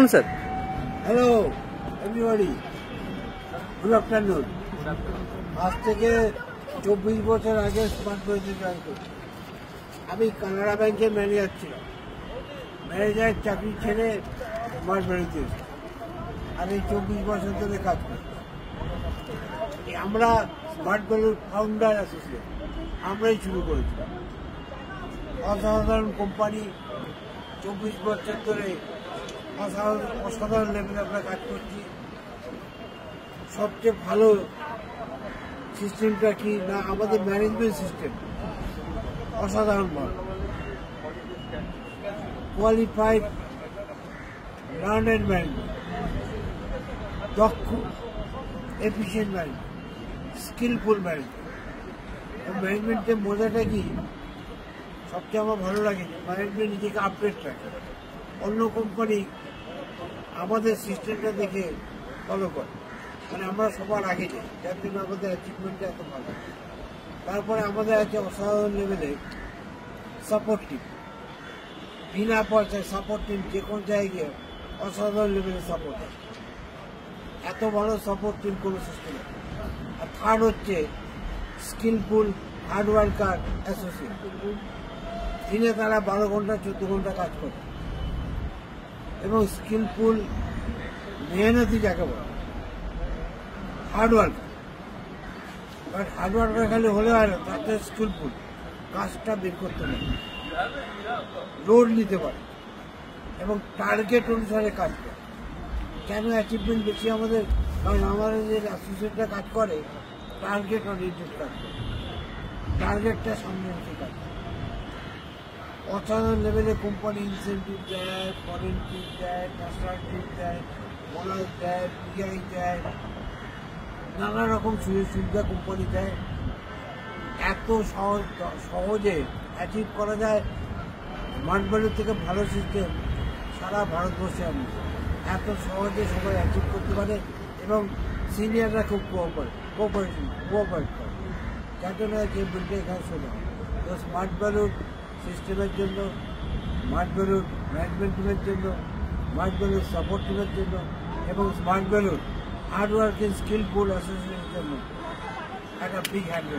Sir. Hello, everybody. Good afternoon. আজ থেকে 24 বছর আগে স্মার্ট ব্যাংকে জয়েন করি। আমি কানাড়া ব্যাংকে ম্যানেজার ছিলাম। ম্যানেজারের চাকরি ছেড়ে স্মার্ট ব্যাংকে এসেছি। আর এই 24 বছর ধরে কাজ করি। আমরা স্মার্ট ব্যাংকের ফাউন্ডার অ্যাসোসিয়েশন আমরাই শুরু করেছিলাম। অসাধারণ কোম্পানি, 24 বছর ধরে অসাধারণ লেভেলে আমরা কাজ করছি। সবচেয়ে ভালো সিস্টেমটা কি না, আমাদের ম্যানেজমেন্ট সিস্টেম অসাধারণ ভালো, কোয়ালিফাইড লার্নার ম্যানেজমেন্ট, দক্ষ এফিসিয়েন্ট ম্যানেজমেন্ট, স্কিলফুল ম্যানেজমেন্ট। ম্যানেজমেন্টের মজাটা কি, সবচেয়ে আমার ভালো লাগে ম্যানেজমেন্ট নিজেকে আপডেট রাখে। অন্য কোম্পানি আমাদের সিস্টেমটা দেখে ফলো করে, মানে আমরা সবার আগে যাই, যার জন্য আমাদের অ্যাচিভমেন্টটা এত ভালো। তারপরে আমাদের আছে অসাধারণ লেভেলে সাপোর্ট টিম, বিনা পয়সায় সাপোর্ট টিম, যে কোনো জায়গায় অসাধারণ লেভেলে সাপোর্ট আছে। এত ভালো সাপোর্ট টিম কোনো সিস্টেমে। আর থার্ড হচ্ছে স্কিলফুল হার্ডওয়ার্কার অ্যাসোসিয়েট। দিনে তারা 12 ঘন্টা 14 ঘন্টা কাজ করে এবং স্কিলফুল মেহনতি যাকে বলে হার্ডওয়ার্কার। বাট হার্ডওয়ার্কার খালি হলে হয় না, তাতে স্কিলফুল কাজটা বের করতে পারে, লোড নিতে পারে এবং টার্গেট অনুসারে কাজ করে। কেন অ্যাচিভমেন্ট বেশি আমাদের? কারণ আমাদের যে অ্যাসোসিয়েটরা কাজ করে টার্গেট ওরিয়েন্টেড কাজ করে, টার্গেটটা সামনে রেখে কাজ করে। অসাধারণ লেভেলে কোম্পানি ইনসেন্টিভ দেয়, ফরেন ট্রিপ দেয়, ন্যাশনাল ট্রিপ দেয়, বোনাস দেয়, পিআই দেয়, নানা রকম সুযোগ সুবিধা কোম্পানি দেয়। এত সহজে অ্যাচিভ করা যায়। স্মার্ট ভ্যালুর থেকে ভালো সিস্টেম সারা ভারতবর্ষে আমি এত সহজে সবাই অ্যাচিভ করতে পারে এবং সিনিয়ররা খুব কোঅপারেট করে, যার জন্য যে বিলটা এখানে শোনা। তো স্মার্ট ভ্যালুর সিস্টেমের জন্য, স্মার্ট ভ্যালুর ম্যানেজমেন্ট টিমের জন্য, স্মার্ট ভ্যালুর সাপোর্ট টিমের জন্য এবং স্মার্ট ভ্যালুর হার্ডওয়ার্কিং স্কিলফুল অ্যাসোসিয়েশনের জন্য একটা big hand.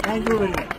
Thank you very much.